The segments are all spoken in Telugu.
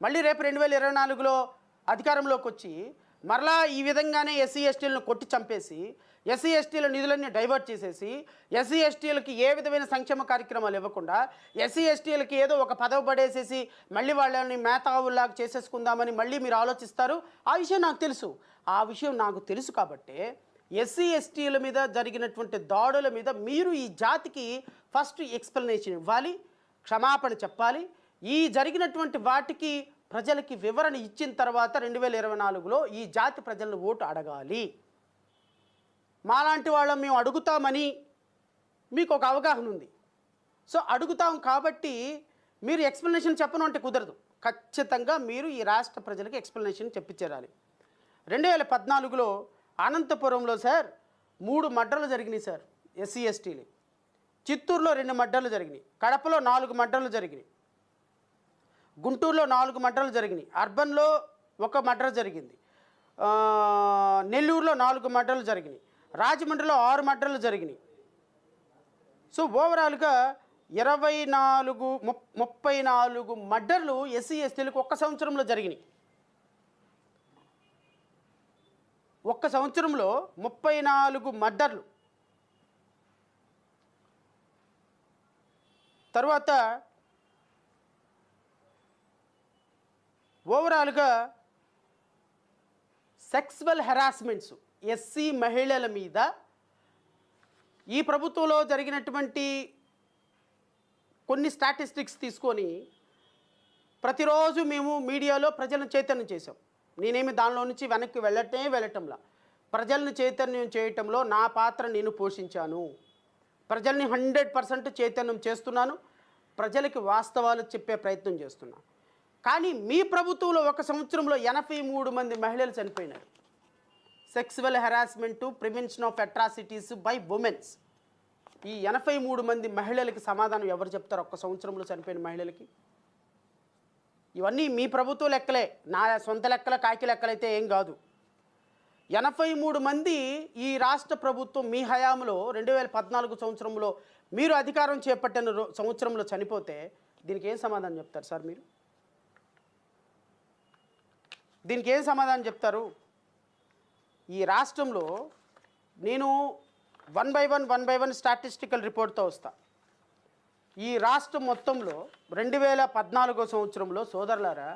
మళ్ళీ రేపు 2024లో అధికారంలోకి వచ్చి మరలా ఈ విధంగానే ఎస్సీ ఎస్టీలను కొట్టి చంపేసి ఎస్సీ ఎస్టీల నిధులన్నీ డైవర్ట్ చేసేసి ఎస్సీ ఎస్టీలకి ఏ విధమైన సంక్షేమ కార్యక్రమాలు ఇవ్వకుండా ఎస్సీ ఎస్టీలకి ఏదో ఒక పదవి పడేసేసి మళ్ళీ వాళ్ళని మేతావుల్లాగా చేసేసుకుందామని మళ్ళీ మీరు ఆలోచిస్తారు. ఆ విషయం నాకు తెలుసు. ఆ విషయం నాకు తెలుసు కాబట్టే ఎస్సీ ఎస్టీల మీద జరిగినటువంటి దాడుల మీద మీరు ఈ జాతికి ఫస్ట్ ఎక్స్ప్లెనేషన్ ఇవ్వాలి, క్షమాపణ చెప్పాలి. ఈ జరిగినటువంటి వాటికి ప్రజలకి వివరణ ఇచ్చిన తర్వాత 2024లో ఈ జాతి ప్రజలను ఓటు అడగాలి. మాలాంటి వాళ్ళం మేము అడుగుతామని మీకు ఒక అవగాహన ఉంది. సో అడుగుతాం కాబట్టి మీరు ఎక్స్ప్లెనేషన్ చెప్పను అంటే కుదరదు. ఖచ్చితంగా మీరు ఈ రాష్ట్ర ప్రజలకు ఎక్స్ప్లెనేషన్ చెప్పించేరాలి. 2014లో అనంతపురంలో సార్ 3 మర్డర్లు జరిగినాయి సార్ ఎస్సీ ఎస్టీలు. చిత్తూరులో 2 మర్డర్లు జరిగినాయి. కడపలో 4 మర్డర్లు జరిగినాయి. గుంటూరులో 4 మర్డర్లు జరిగినాయి. అర్బన్లో 1 మర్డర్ జరిగింది. నెల్లూరులో 4 మర్డర్లు జరిగినాయి. రాజమండ్రిలో 6 మర్డర్లు జరిగినాయి. సో ఓవరాల్గా 34 మర్డర్లు ఎస్సీ ఎస్టీలకు ఒక్క సంవత్సరంలో జరిగినాయి. ఒక్క సంవత్సరంలో 34 మర్డర్లు. తర్వాత ఓవరాల్గా సెక్సువల్ హెరాస్మెంట్స్ ఎస్సీ మహిళల మీద ఈ ప్రభుత్వంలో జరిగినటువంటి కొన్ని స్టాటిస్టిక్స్ తీసుకొని ప్రతిరోజు మేము మీడియాలో ప్రజలను చైతన్యం చేసాం. నేనేమి దానిలో నుంచి వెనక్కి వెళ్ళటంలా ప్రజలను చైతన్యం చేయటంలో నా పాత్ర నేను పోషించాను. ప్రజల్ని 100% చైతన్యం చేస్తున్నాను. ప్రజలకి వాస్తవాలు చెప్పే ప్రయత్నం చేస్తున్నాను. కానీ మీ ప్రభుత్వంలో ఒక సంవత్సరంలో 83 మంది మహిళలు చనిపోయినారు. Sexual harassment, prevention of atrocities by women's. ఈ 83 మంది మహిళలకి సమాధానం ఎవరు చెప్తారు? ఒక్క సంవత్సరంలో చనిపోయిన మహిళలకి. ఇవన్నీ మీ ప్రభుత్వ లెక్కలే, నా సొంత లెక్కల కాకి లెక్కలైతే ఏం కాదు. 83 మంది ఈ రాష్ట్ర ప్రభుత్వం మీ హయాంలో 2014 సంవత్సరంలో మీరు అధికారం చేపట్టిన సంవత్సరంలో చనిపోతే దీనికి ఏం సమాధానం చెప్తారు సార్? మీరు దీనికి ఏం సమాధానం చెప్తారు? ఈ రాష్ట్రంలో నేను వన్ బై వన్ స్టాటిస్టికల్ రిపోర్ట్తో వస్తా. ఈ రాష్ట్రం మొత్తంలో 2014 సంవత్సరంలో సోదరులారా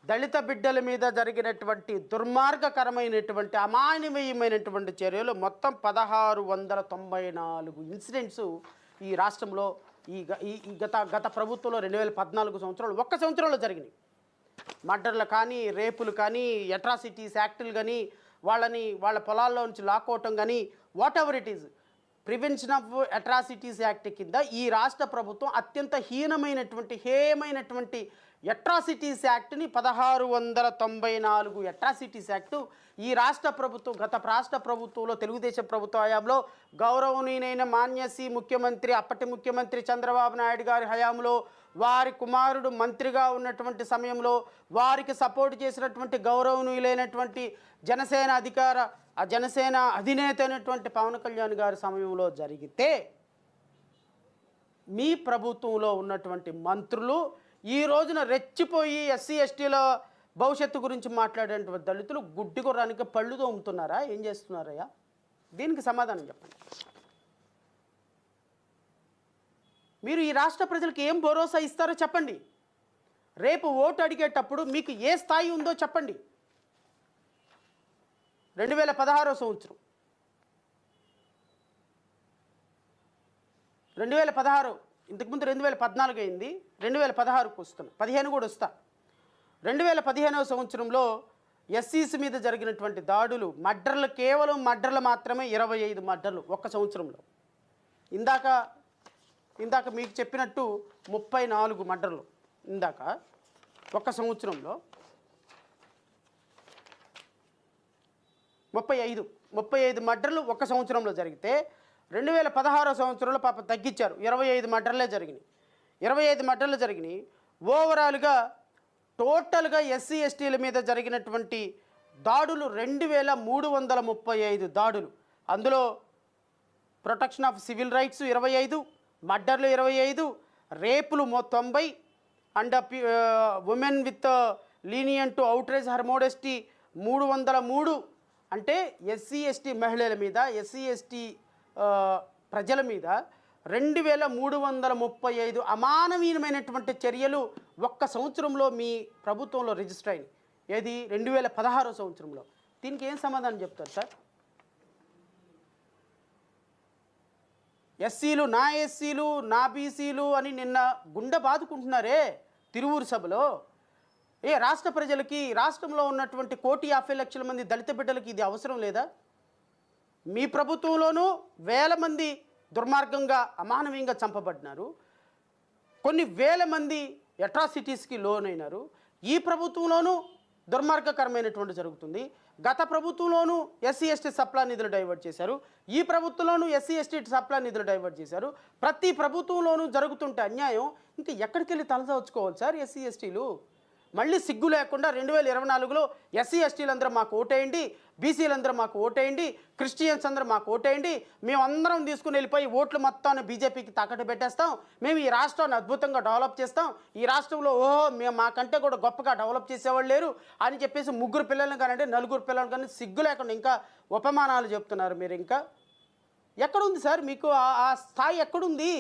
దళిత బిడ్డల మీద జరిగినటువంటి దుర్మార్గకరమైనటువంటి అమానవీయమైనటువంటి చర్యలు మొత్తం 1694 ఇన్సిడెంట్స్ ఈ రాష్ట్రంలో ఈ గత ప్రభుత్వంలో 2014 సంవత్సరంలో ఒక్క సంవత్సరంలో జరిగినాయి. మర్డర్లు కానీ, రేపులు కానీ, అట్రాసిటీస్ యాక్టులు కానీ, వాళ్ళ పొలాల్లో నుంచి లాక్కోవటం కానీ, what ever it is, prevention of atrocities act కింద ఈ రాష్ట్ర ప్రభుత్వం అత్యంత హేయమైనటువంటి అట్రాసిటీస్ యాక్ట్ని 1694 అట్రాసిటీస్ యాక్టు ఈ రాష్ట్ర ప్రభుత్వం గత రాష్ట్ర ప్రభుత్వంలో తెలుగుదేశం ప్రభుత్వ హయాంలో గౌరవనీయులైన మాన్యశ్రీ ముఖ్యమంత్రి అప్పటి ముఖ్యమంత్రి చంద్రబాబు నాయుడు గారి హయాంలో వారి కుమారుడు మంత్రిగా ఉన్నటువంటి సమయంలో వారికి సపోర్ట్ చేసినటువంటి గౌరవనీయులైనటువంటి జనసేన అధినేత అయినటువంటి పవన్ కళ్యాణ్ గారి సమయంలో జరిగితే మీ ప్రభుత్వంలో ఉన్నటువంటి మంత్రులు ఈ రోజున రెచ్చిపోయి ఎస్సీ ఎస్టీల భవిష్యత్తు గురించి మాట్లాడేటువంటి దళితులు గుడ్డి గుర్రానికి పళ్ళు తోముతున్నారా? ఏం చేస్తున్నారయ్యా? దీనికి సమాధానం చెప్పండి. మీరు ఈ రాష్ట్ర ప్రజలకు ఏం భరోసా ఇస్తారో చెప్పండి. రేపు ఓటు అడిగేటప్పుడు మీకు ఏ స్థాయి ఉందో చెప్పండి. 2016 సంవత్సరం 2016 ఇంతకుముందు 2014 అయింది, 2016కు వస్తున్నా, 15 కూడా వస్తా. 2015వ సంవత్సరంలో ఎస్సీస్ మీద జరిగినటువంటి దాడులు, మర్డర్లు, కేవలం మర్డర్లు మాత్రమే 25 మర్డర్లు ఒక్క సంవత్సరంలో. ఇందాక మీకు చెప్పినట్టు 34 మర్డర్లు ఇందాక ఒక్క సంవత్సరంలో 35 మర్డర్లు ఒక్క సంవత్సరంలో జరిగితే 2016 సంవత్సరంలో పాప తగ్గించారు, 25 మర్డర్లే జరిగినాయి. 25 మర్డర్లు జరిగినాయి. ఓవరాల్గా టోటల్గా ఎస్సీ ఎస్టీల మీద జరిగినటువంటి దాడులు 2335 దాడులు. అందులో ప్రొటెక్షన్ ఆఫ్ సివిల్ రైట్స్ 25, మర్డర్లు 25, రేపులు 90, and women with lenient to outrage her modesty 303. అంటే ఎస్సీ ఎస్టీ మహిళల మీద, ఎస్సీ ఎస్టీ ప్రజల మీద 2335 అమానవీయమైనటువంటి చర్యలు ఒక్క సంవత్సరంలో మీ ప్రభుత్వంలో రిజిస్టర్ అయినాయి. ఏది 2016 సంవత్సరంలో. దీనికి ఏం సమాధానం చెప్తారు సార్? ఎస్సీలు నా బీసీలు అని నిన్న గుండె బాదుకుంటున్నారే తిరువూరు సభలో. రాష్ట్ర ప్రజలకి, రాష్ట్రంలో ఉన్నటువంటి 1,50,00,000 మంది దళిత బిడ్డలకి ఇది అవసరం లేదా? మీ ప్రభుత్వంలోనూ వేల మంది దుర్మార్గంగా అమానవీయంగా చంపబడినారు, కొన్ని వేల మంది అట్రాసిటీస్కి లోనైనారు. ఈ ప్రభుత్వంలోనూ దుర్మార్గకరమైనటువంటి జరుగుతుంది. గత ప్రభుత్వంలోనూ ఎస్సీ ఎస్టీ సప్లా నిధులు డైవర్ట్ చేశారు, ఈ ప్రభుత్వంలోనూ ఎస్సీ ఎస్టీ సప్లా నిధులు డైవర్ట్ చేశారు. ప్రతి ప్రభుత్వంలోనూ జరుగుతుంటే అన్యాయం ఇంకా ఎక్కడికి వెళ్ళి తలదాచుకోవాలి సార్ ఎస్సీ ఎస్టీలు? మళ్ళీ సిగ్గు లేకుండా 2024లో ఎస్సీ ఎస్టీలందరూ మాకు ఓటేయండి, బీసీలందరూ మాకు ఓటేయండి, క్రిస్టియన్స్ అందరూ మాకు ఓటేయండి, మేమందరం తీసుకుని వెళ్ళిపోయి ఓట్లు మొత్తాన్ని బీజేపీకి తాకట్టు పెట్టేస్తాం, మేము ఈ రాష్ట్రాన్ని అద్భుతంగా డెవలప్ చేస్తాం, ఈ రాష్ట్రంలో మేము మాకంటే కూడా గొప్పగా డెవలప్ చేసేవాళ్ళు లేరు అని చెప్పేసి 3 పిల్లలను కానివ్వండి, 4 పిల్లలు కానీ సిగ్గు లేకుండా ఇంకా ఉపమానాలు చెప్తున్నారు మీరు. ఇంకా ఎక్కడుంది సార్ మీకు ఆ స్థాయి? ఎక్కడుంది?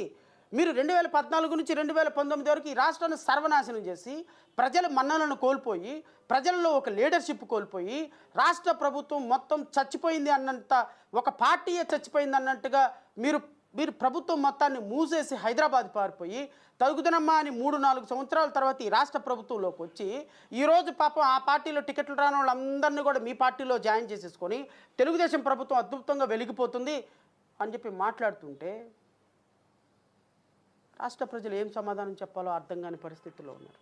మీరు 2014 నుంచి 2019 వరకు ఈ రాష్ట్రాన్ని సర్వనాశనం చేసి ప్రజల మన్ననలను కోల్పోయి, ప్రజల్లో ఒక లీడర్షిప్ కోల్పోయి, రాష్ట్ర ప్రభుత్వం మొత్తం చచ్చిపోయింది అన్నంత, ఒక పార్టీయే చచ్చిపోయింది అన్నట్టుగా మీరు ప్రభుత్వం మొత్తాన్ని మూసేసి హైదరాబాద్ పారిపోయి తగుదనమ్మా అని 3-4 సంవత్సరాల తర్వాత ఈ రాష్ట్ర ప్రభుత్వంలోకి వచ్చి ఈరోజు పాపం ఆ పార్టీలో టికెట్లు రాని వాళ్ళందరినీ కూడా మీ పార్టీలో జాయిన్ చేసేసుకొని తెలుగుదేశం ప్రభుత్వం అద్భుతంగా వెలిగిపోతుంది అని చెప్పి మాట్లాడుతుంటే రాష్ట్ర ప్రజలు ఏం సమాధానం చెప్పాలో అర్థం కాని పరిస్థితుల్లో ఉన్నారు.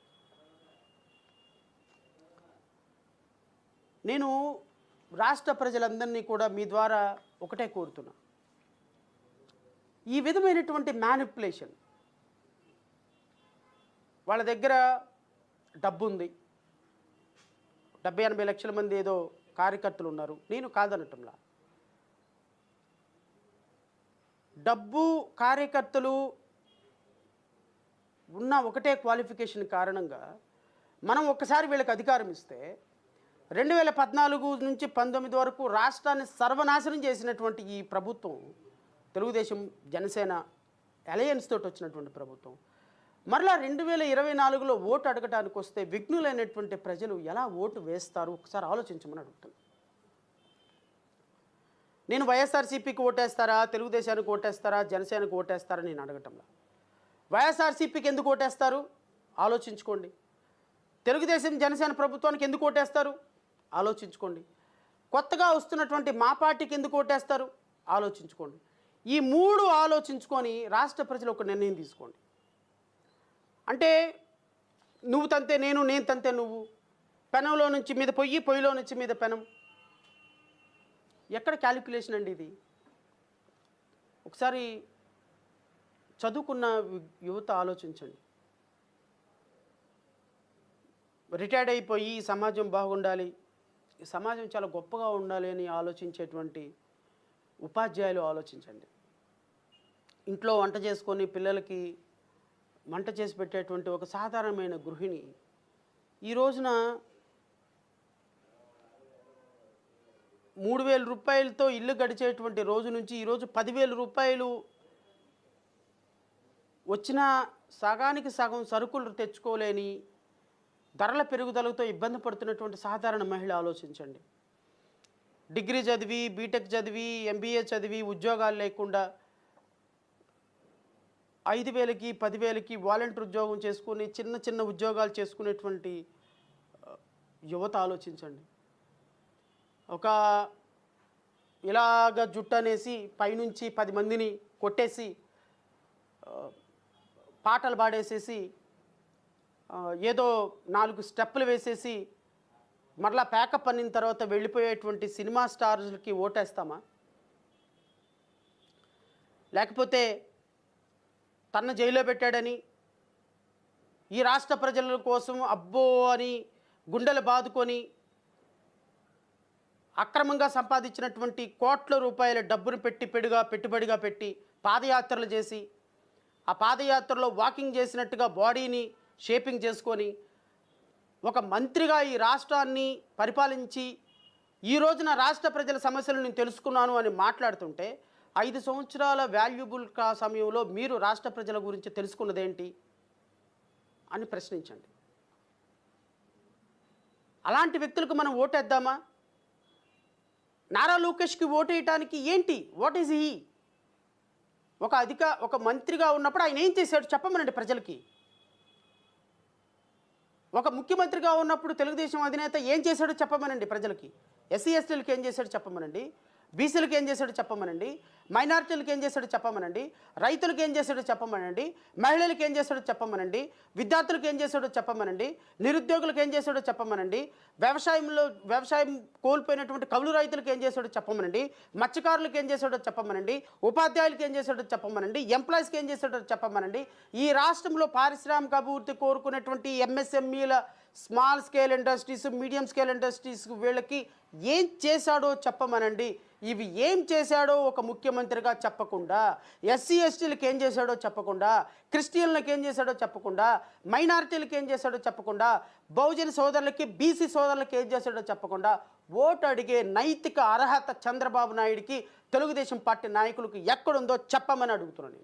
నేను రాష్ట్ర ప్రజలందరినీ కూడా మీ ద్వారా ఒకటే కోరుతున్నా, ఈ విధమైనటువంటి మ్యానిపులేషన్, వాళ్ళ దగ్గర డబ్బు ఉంది, 70-80 లక్షల మంది ఏదో కార్యకర్తలు ఉన్నారు, నేను కాదనటంలా. డబ్బు, కార్యకర్తలు ఉన్న ఒకటే క్వాలిఫికేషన్ కారణంగా మనం ఒక్కసారి వీళ్ళకి అధికారం ఇస్తే 2014 నుంచి 19 వరకు రాష్ట్రాన్ని సర్వనాశనం చేసినటువంటి ఈ ప్రభుత్వం, తెలుగుదేశం జనసేన అలయన్స్ తోటి వచ్చినటువంటి ప్రభుత్వం, మరలా 2024లో ఓటు అడగటానికి వస్తే విఘ్నులైనటువంటి ప్రజలు ఎలా ఓటు వేస్తారు ఒకసారి ఆలోచించమని అడుగుతాను. నేను వైఎస్ఆర్సీపీకి ఓటేస్తారా, తెలుగుదేశానికి ఓటేస్తారా, జనసేనకు ఓటేస్తారా నేను అడగటంలా. వైఎస్ఆర్సీపీకి ఎందుకు ఓటేస్తారు ఆలోచించుకోండి. తెలుగుదేశం జనసేన ప్రభుత్వానికి ఎందుకు ఓటేస్తారు ఆలోచించుకోండి. కొత్తగా వస్తున్నటువంటి మా పార్టీకి ఎందుకు ఓటేస్తారు ఆలోచించుకోండి. ఈ 3 ఆలోచించుకొని రాష్ట్ర ప్రజలు ఒక నిర్ణయం తీసుకోండి. అంటే నువ్వు తంతే నేను తంతే నువ్వు, పెనంలో నుంచి మీద పొయ్యి, పొయ్యిలో నుంచి మీద పెనం, ఎక్కడ క్యాలిక్యులేషన్ అండి ఇది? ఒకసారి చదువుకున్న యువత ఆలోచించండి. రిటైర్డ్ అయిపోయి ఈ సమాజం బాగుండాలి, ఈ సమాజం చాలా గొప్పగా ఉండాలి అని ఆలోచించేటువంటి ఉపాధ్యాయులు ఆలోచించండి. ఇంట్లో వంట చేసుకొని పిల్లలకి వంట చేసి పెట్టేటువంటి ఒక సాధారణమైన గృహిణి ఈ రోజున 3,000 రూపాయలతో ఇల్లు గడిచేటువంటి రోజు నుంచి ఈరోజు 10,000 రూపాయలు వచ్చిన సగానికి సగం సరుకులు తెచ్చుకోలేని, ధరల పెరుగుదలతో ఇబ్బంది పడుతున్నటువంటి సాధారణ మహిళ ఆలోచించండి. డిగ్రీ చదివి, బీటెక్ చదివి, ఎంబీఏ చదివి ఉద్యోగాలు లేకుండా 5,000కి 10,000కి వాలంటీర్ ఉద్యోగం చేసుకుని చిన్న చిన్న ఉద్యోగాలు చేసుకునేటువంటి యువత ఆలోచించండి. ఒక ఇలాగ జుట్టు అనేసి పైనుంచి 10 మందిని కొట్టేసి పాటలు పాడేసేసి ఏదో 4 స్టెప్పులు వేసేసి మరలా ప్యాకప్ అనిన తర్వాత వెళ్ళిపోయేటువంటి సినిమా స్టార్స్కి ఓటేస్తామా? లేకపోతే తన జైల్లో పెట్టాడని ఈ రాష్ట్ర ప్రజల కోసం అబ్బో అని గుండెలు బాదుకొని అక్రమంగా సంపాదించినటువంటి కోట్ల రూపాయల డబ్బును పెట్టుబడిగా పెట్టి పాదయాత్రలు చేసి ఆ పాదయాత్రలో వాకింగ్ చేసినట్టుగా బాడీని షేపింగ్ చేసుకొని ఒక మంత్రిగా ఈ రాష్ట్రాన్ని పరిపాలించి ఈ రోజున రాష్ట్ర ప్రజల సమస్యలు నేను తెలుసుకున్నాను అని మాట్లాడుతుంటే 5 సంవత్సరాల వాల్యుబుల్ సమయంలో మీరు రాష్ట్ర ప్రజల గురించి తెలుసుకున్నదేంటి అని ప్రశ్నించండి. అలాంటి వ్యక్తులకు మనం ఓటేద్దామా? నారా లోకేష్కి ఓటేయటానికి ఏంటి, వాట్ ఈజ్ హీ? ఒక మంత్రిగా ఉన్నప్పుడు ఆయన ఏం చేశాడు చెప్పమనండి ప్రజలకి. ఒక ముఖ్యమంత్రిగా ఉన్నప్పుడు తెలుగుదేశం అధినేత ఏం చేశాడో చెప్పమనండి ప్రజలకి. ఎస్సీ ఎస్టీలకు ఏం చేశాడో చెప్పమనండి, బీసీలకు ఏం చేశాడో చెప్పమనండి, మైనారిటీలకు ఏం చేశాడో చెప్పమనండి, రైతులకు ఏం చేశాడో చెప్పమనండి, మహిళలకు ఏం చేశాడో చెప్పమనండి, విద్యార్థులకు ఏం చేశాడో చెప్పమనండి, నిరుద్యోగులకు ఏం చేశాడో చెప్పమనండి, వ్యవసాయం కోల్పోయినటువంటి కౌలు రైతులకు ఏం చేశాడో చెప్పమనండి, మత్స్యకారులకు ఏం చేశాడో చెప్పమనండి, ఉపాధ్యాయులకు ఏం చేశాడో చెప్పమనండి, ఎంప్లాయీస్కి ఏం చేశాడో చెప్పమనండి. ఈ రాష్ట్రంలో పారిశ్రామిక అభివృద్ధి కోరుకునేటువంటి ఎంఎస్ఎంఈల small scale industries, medium scale industries వీళ్ళకి ఏం చేశాడో చెప్పమనండి. ఇవి ఏం చేశాడో ఒక ముఖ్యమంత్రిగా చెప్పకుండా, ఎస్సీ ఎస్టీలకు ఏం చేశాడో చెప్పకుండా, క్రిస్టియన్లకు ఏం చేశాడో చెప్పకుండా, మైనారిటీలకు ఏం చేశాడో చెప్పకుండా, బహుజన సోదరులకి బీసీ సోదరులకి ఏం చేశాడో చెప్పకుండా ఓటు అడిగే నైతిక అర్హత చంద్రబాబు నాయుడికి, తెలుగుదేశం పార్టీ నాయకులకు ఎక్కడుందో చెప్పమని అడుగుతున్నాను.